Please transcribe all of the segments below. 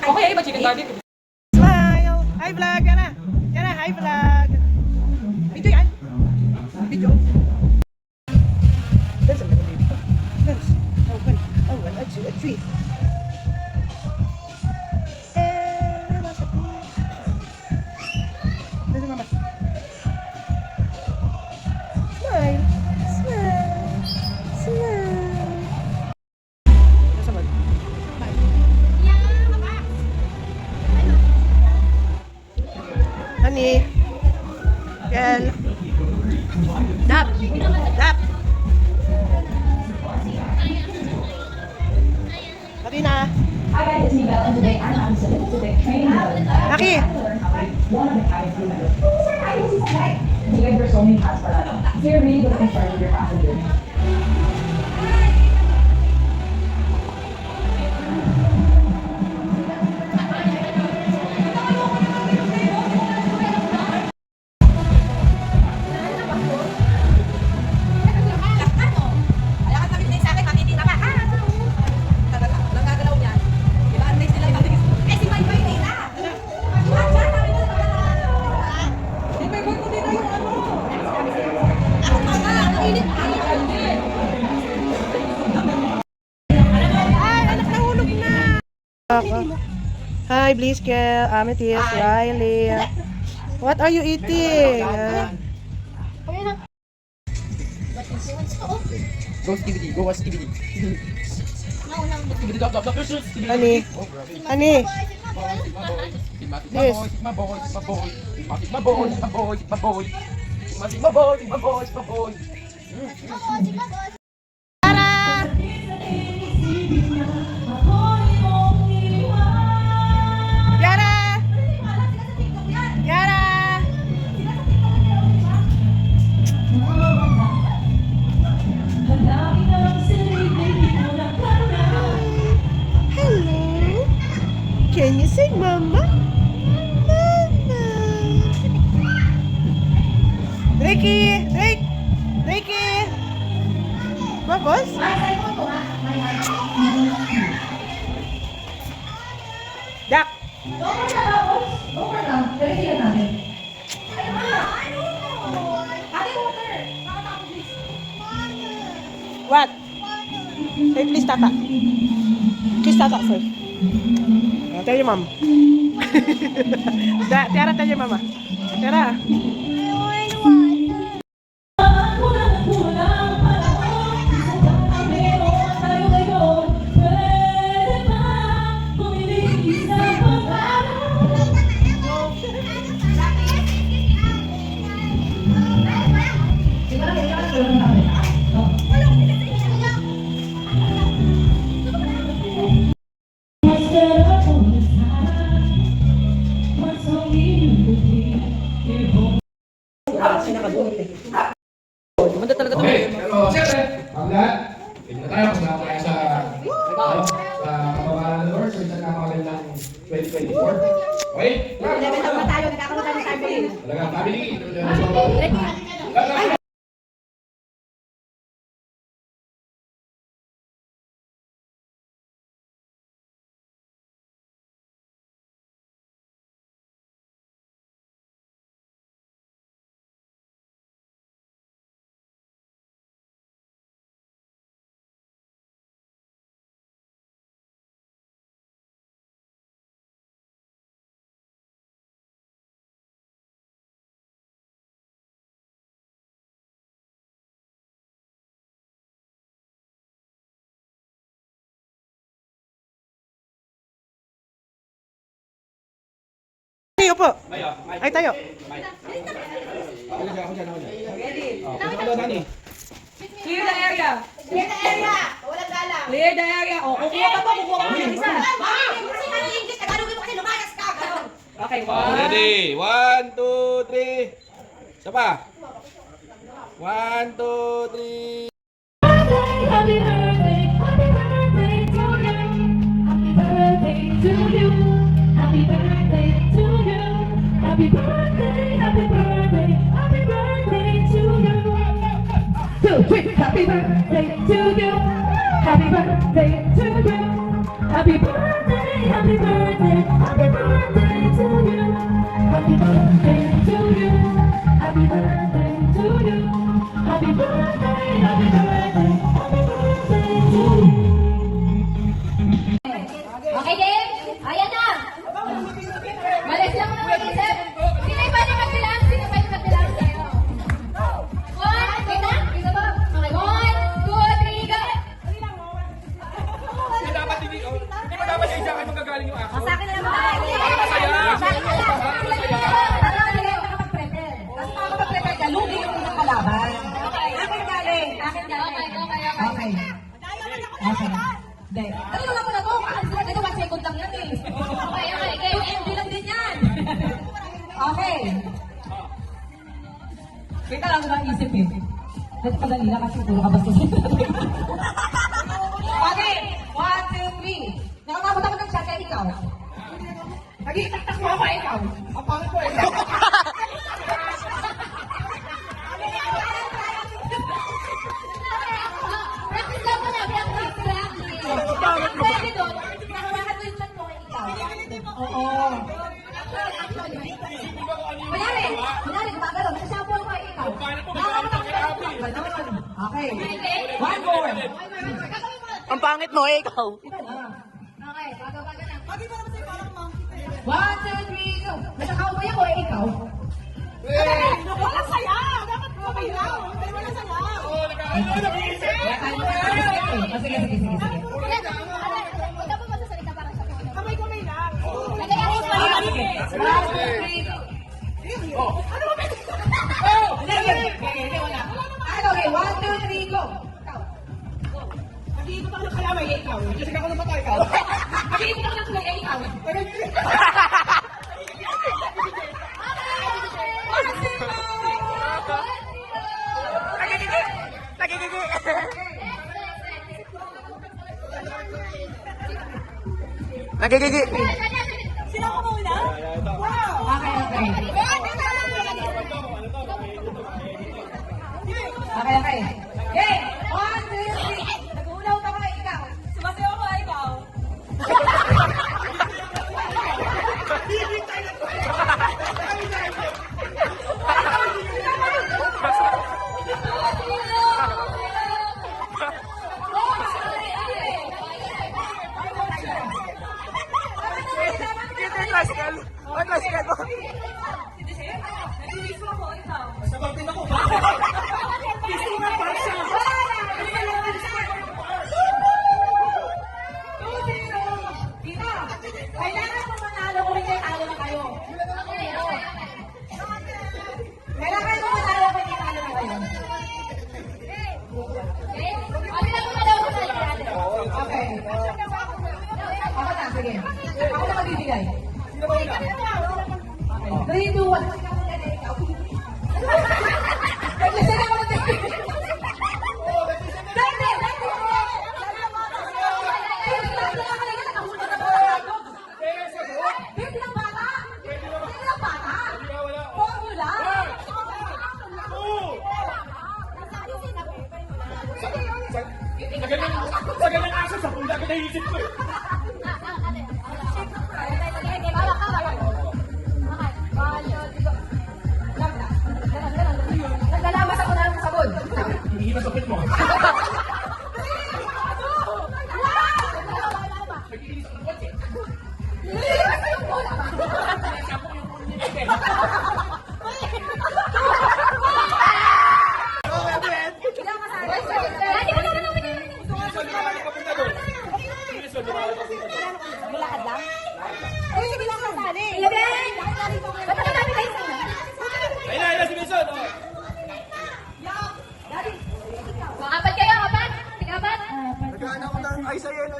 Okay, iba chicken garlic. Smile! Hi vlog! Yan na! Yan na! Hi vlog! Video yan! Video! Dance ang baby ko. Dance! Oh, one, a two, a three. Dance mama. Smile! Smile! Smile! Dance mama. Honey. Girl. Dap. Dap. Pati na. Hi guys, it's Miguel, and today I'm on to the training of Laki. one of the guys you met. Sir, hi, this is Mike. You guys were so many class for that. So you're really good in charge of your passengers. Hi, Bliska, Amethyst, Riley. What are you eating? Go skibidi, go watch skibidi. Skibidi, dop. Honey. Honey. Yes. My boy. Yara! Yara! Hello. Can you sing, Mama? Mama. Ricky! Ricky! Babos? Dak! What? Say please, Tata. Kiss Tata first. Tell your mom. Tiara, tell your mama. Tiara. Maganda talaga ito. Okay, pero siyempre, ang lahat, hindi na tayo, kasama tayo sa kababaran ng Lord, sa isang napakagandang 2024. Okay? Level na tayo, nagkakaroon tayo ng family. Talagang family, lahat. Tayo po. Ay, tayo. Clear the area. Clear the area! Walang gala! Clear the area. O, kukuha ka pa ng isa. Kasi ano yung English, Tagalogin mo kasi lumayas ka! Okay, Ready? 1, 2, 3. Isa pa. 1, 2, 3. Happy birthday, happy birthday to you. Happy birthday to you. Happy birthday to you. Happy birthday, happy birthday, happy birthday to you. 2, 3, happy birthday to you. Happy birthday to you. Happy Happy birthday, happy birthday, happy birthday to you. Happy birthday to you. Happy birthday to you. Happy birthday, happy birthday, happy birthday to you. Okay, Dave? Ayan na! Malis lang mo naman, Isep. Sino yung pwede magbilang? Sino pwede magbilang sa'yo? One, wait na? Isa ba? Okay, 1, 2, 3, go! Hindi dapat hindi ba dapat sa isa kayo magagaling yung ako? Sa akin na naman tayo. Masaya. Para talaga makapag-prepare. Tapos makapag-prepare ka, lugi yung unang kalaban. Akin galing. Akin galing. Okay. Okay. Hindi. Ano lang ko na to? Ito 1 second lang yan eh. Okay, okay. 2 MB lang din yan. Okay. Wait lang ako naisip eh. Dito padali lang kasi puro kabastos. Okay. 1, 2, 3. Nakakabot ako ng chat kaya ikaw. Nag-iitaktak mo ako ikaw. Ang pangit ko ikaw. Practice lang muna, practice. Ang pwede doon, nakawakan mo yung chat mo kay ikaw. Oo. Kunyari, gumagalaw. Nagsasabaw ko kay ikaw. Nakakabot ako ng chat mo. Ganon. Okay. 1 more. Ang pangit mo, ikaw. Ito na. Okay, bago-bago na. 1, 2, 3, go. Nasa-cowboy ako eh, ikaw. Walang saya! Dapat kumabay lang! Walang saya! Kaya tayo mag-isip. Sige, sige, sige, sige. Huwag ka po magsasalita parang sa puno. Kamay-kamay lang! Nag-ayos pa rin. Sige. 1, 2, 3, go. Ano ba pwede? Hindi, wala. Okay, 1, 2, 3, go. Ikaw. Mag-iikot ako ng kalamay, ikaw. Kasi ako na patay, ikaw. Mag-iikot ako ng kulay, eh, ikaw. Nagigigi. Sino ko muna? Wow! Okay, okay. Okay, okay. Okay! 1, 2, 3. Nag-uulaw ka ba ikaw? Sumasayaw ko ikaw. Kailangan mo manalo kung hindi talo na kayo. Kailangan mo manalo kung hindi talo na kayo. Okay. Ako na, sige. Ako na magbibigay. Okay. 3, 2, 1. Nag-listen ako ng Dati! Pwede lang bata! Pwede lang bata! Formula! Sa ganang aso, sa pula ko naisip ko eh. Naglalamas ako ng sabon. Hindi na sakit mo. Lakad lang? Uy, sige lang kasali. Ilagay! Ba't naman namin kayo sana? Ayun, si Wilson. Oh. Apat kayo, apat? Tig-apat? Ay, sa yelo.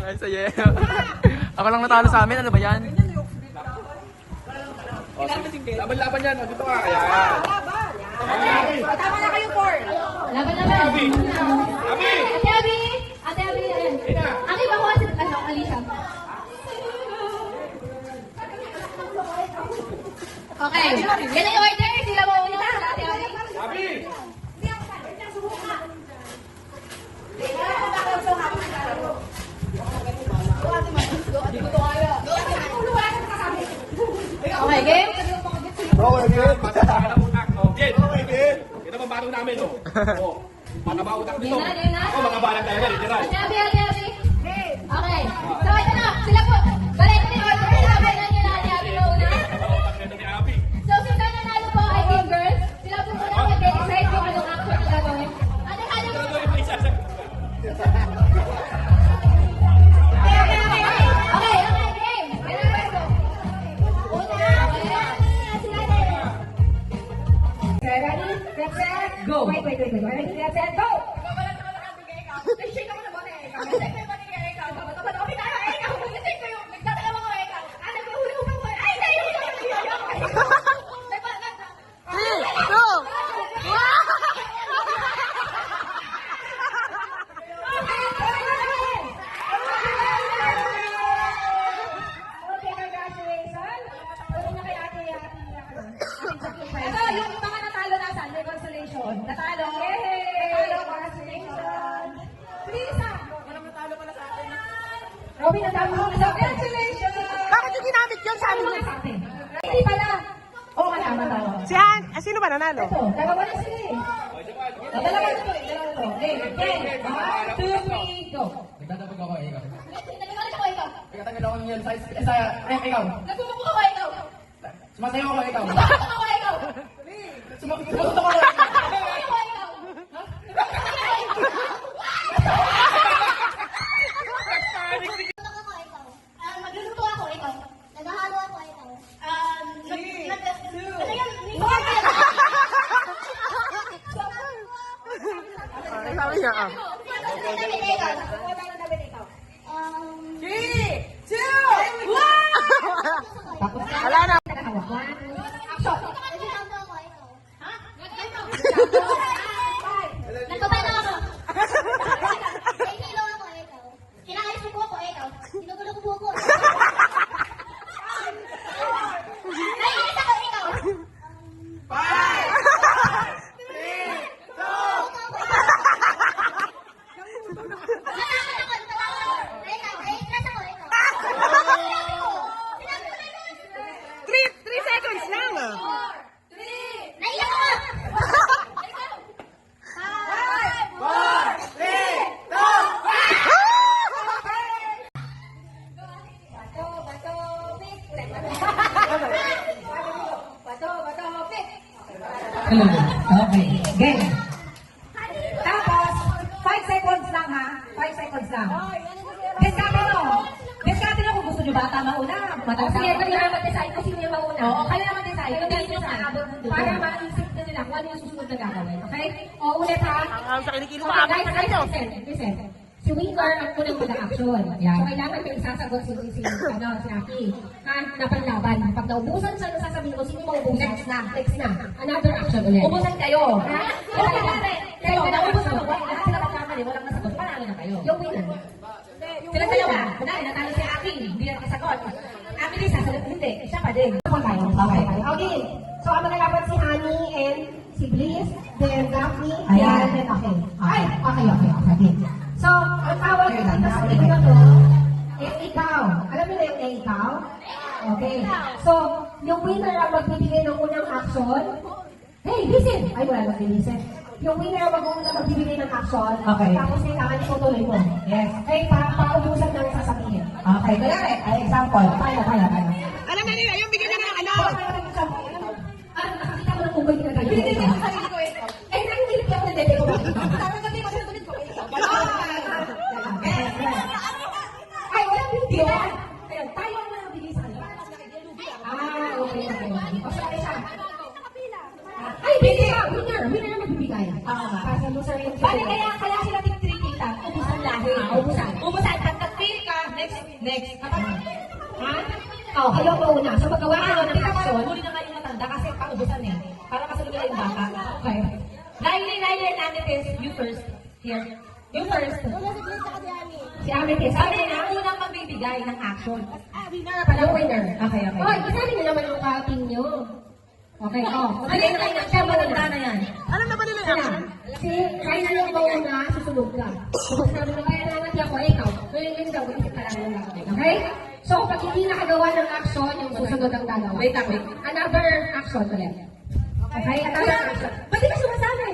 Ay, sa yelo. Ako lang natalo sa amin. Ano ba yan? Laban-laban yan. Dito ka. Ayan. Tama na kayo, Paul. Laban naman. Abi! Ate Abby! Ate Abby, ayan. Ang iba ko kasi, Alicia. Okay. Yan ang order. Sila mo una. Ate Abby. Abi! namin, oh. Oh. Mataba utak nito. Yan na. Ako, mga balang talaga, literal. Abi. Okay. So, ito na. Sila po. Balik ni Order. Sabi na nila ni Abi una. Mataba utak nito ni Abby. So, since nanalo po ay Team Girls, sila po muna mag-decide kung anong action na gagawin. Ano Ito yung may sasagot. Okay, game. Ano ba ito? Una. Ready? Get set. Go. Wait. Ready? Get set. Go. Okay, congratulations. Tuloy na kay ate. Ito, yung mga natalo nasan? May consolation. Natalo? Natalo, congratulations. Please, walang natalo pala sa atin. Robin, natalo mo. Congratulations. Bakit yung ginamit yun? Sabi mo. Hindi pala. Oo, kasama tayo. Sino ba nanalo? Ito, dalawa na sila eh. Dalawa na to. Game. 1, 2, 3, go. Nagtatapag ako, ikaw. Nagkakalit ako ikaw. Nagtatanggal ako niyan sa ikaw. Nagsusuko ako ikaw. Sumasayaw ako, ikaw. Nagsusuko ako ikaw. Sumasayaw ako. Nagsusuko ikaw. Magluluto ako, ikaw. Naghahalo ako, ikaw. Sabi niya, ah. 3, 2, 1! Wala na. Action. Nagsasampo ako, ikaw. Nagkabay na ako. Naihilo ako, ikaw. Kinakalis mo po ako, ikaw. Ginugulo ko po ako. Naiinis ako ikaw. Three seconds lang. Naiiyak ako. Okay. Game. Tapos, 5 seconds lang ha. 5 seconds lang. Discarte nyo kung gusto nyo ba. Tama una. Sige, ito yung mag-decide kung sino yung mauna. Oo, kayo naman decide. Ito Kung yung sino sa nakabot ng dulo. para maisip na nila kung ano yung susunod na gagawin. Okay? O, ulit ha. Ang sa kinikilo Okay, pa. guys, listen. Si Winker ang unang mag-action. Yan. So, kailangan may sasagot si Aki. Ha? Na panlaban. Pag naubusan siya, sasabihin ko, sino maubusan? Next na. Another action ulit. Ubusan kayo. Ha? Kayo, naubusan mo. Lahat sila magkamali, walang nasagot. Panalo na kayo. Yung winner. Sila dalawa. Kunwari, natalo si Aki. Hindi na nakasagot. Aki din sasagot. Hindi. Siya pa din. Okay. So, ang magalaban si Honey and si Bliss, then Daphne, Ayan. then okay. Okay. So, ang tawag dito sa video na to, ikaw. Alam niyo na yung ikaw? Okay. So, yung winner ang magbibigay ng unang action. Hey, listen! Ay, wala lang listen. Yung winner ang magbibigay ng action. Okay. Tapos kailangan itutuloy mo. Yes. Okay, paubusan ng sasabihin. Okay. Ay, example. Kaya. Alam na nila, yung bigyan na ng ano. Nakakita mo ng unggoy na tayo. Hindi ako sarili ko ito. Eh, nangingilit ako ng dede ko. Tapos sabi ko, sinunod ko ito. Ay, walang video. Ayun, tayo ang mga bilisan. Okay. O, sorry siya. Ay, bigyan. Winner na magbibigay. Para sa loser yung bali, kaya sila titirikitan. Ubusan lahi. Ubusan. Pag nag-fail ka, next. Ha? Oh, kayo ang mauna. So, magawa kayo ng action. Huli na kayo matanda kasi paubusan eh. Para kasunod nila yung bata. Okay. Riley, and Amethyst, you first. Here. You first. Si Amethyst. Sabi na, unang magbibigay ng action. Winner pala. Winner. Okay. Hoy, isabi niyo naman yung team niyo. Okay, Sige, siya matanda na yan. Alam na ba nila yung action? Si Riley yung mauna, susunod ka. Sabi na kaya naman ako, ikaw. Ngayon daw, isip ka lang yung gagawin. Okay? So, pag hindi nakagawa ng action, yung susunod ang gagawa. Wait. Another action ulit. Okay? Another action. Ba't di ka sumasabi?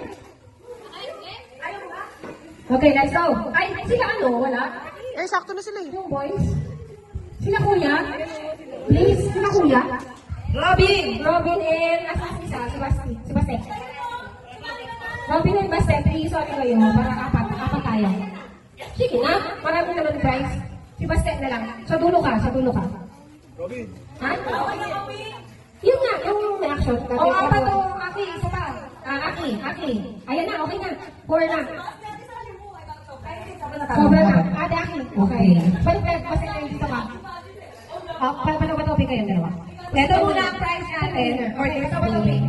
Okay, let's go. Ay, sila ano? Wala? Eh, sakto na sila eh. Yung boys? Sila kuya? Please, sila kuya? Robin! Robin and... Asa isa? Si Basti. Robin and Basti, 3, sorry kayo. Para apat tayo. Sige na, marami naman prize. Si Basti na lang. Sa dulo ka. Robin. Ha? Yun nga, yung reaction. Oo, apat o. Aki, isa pa. Aki. Ayan na, okay na. 4 na. Sobra na. Ate Aki. Okay. Balik, Basti kayo dito ka. Patawin kayong dalawa. Ito muna ang prize natin. Or ito, patawin.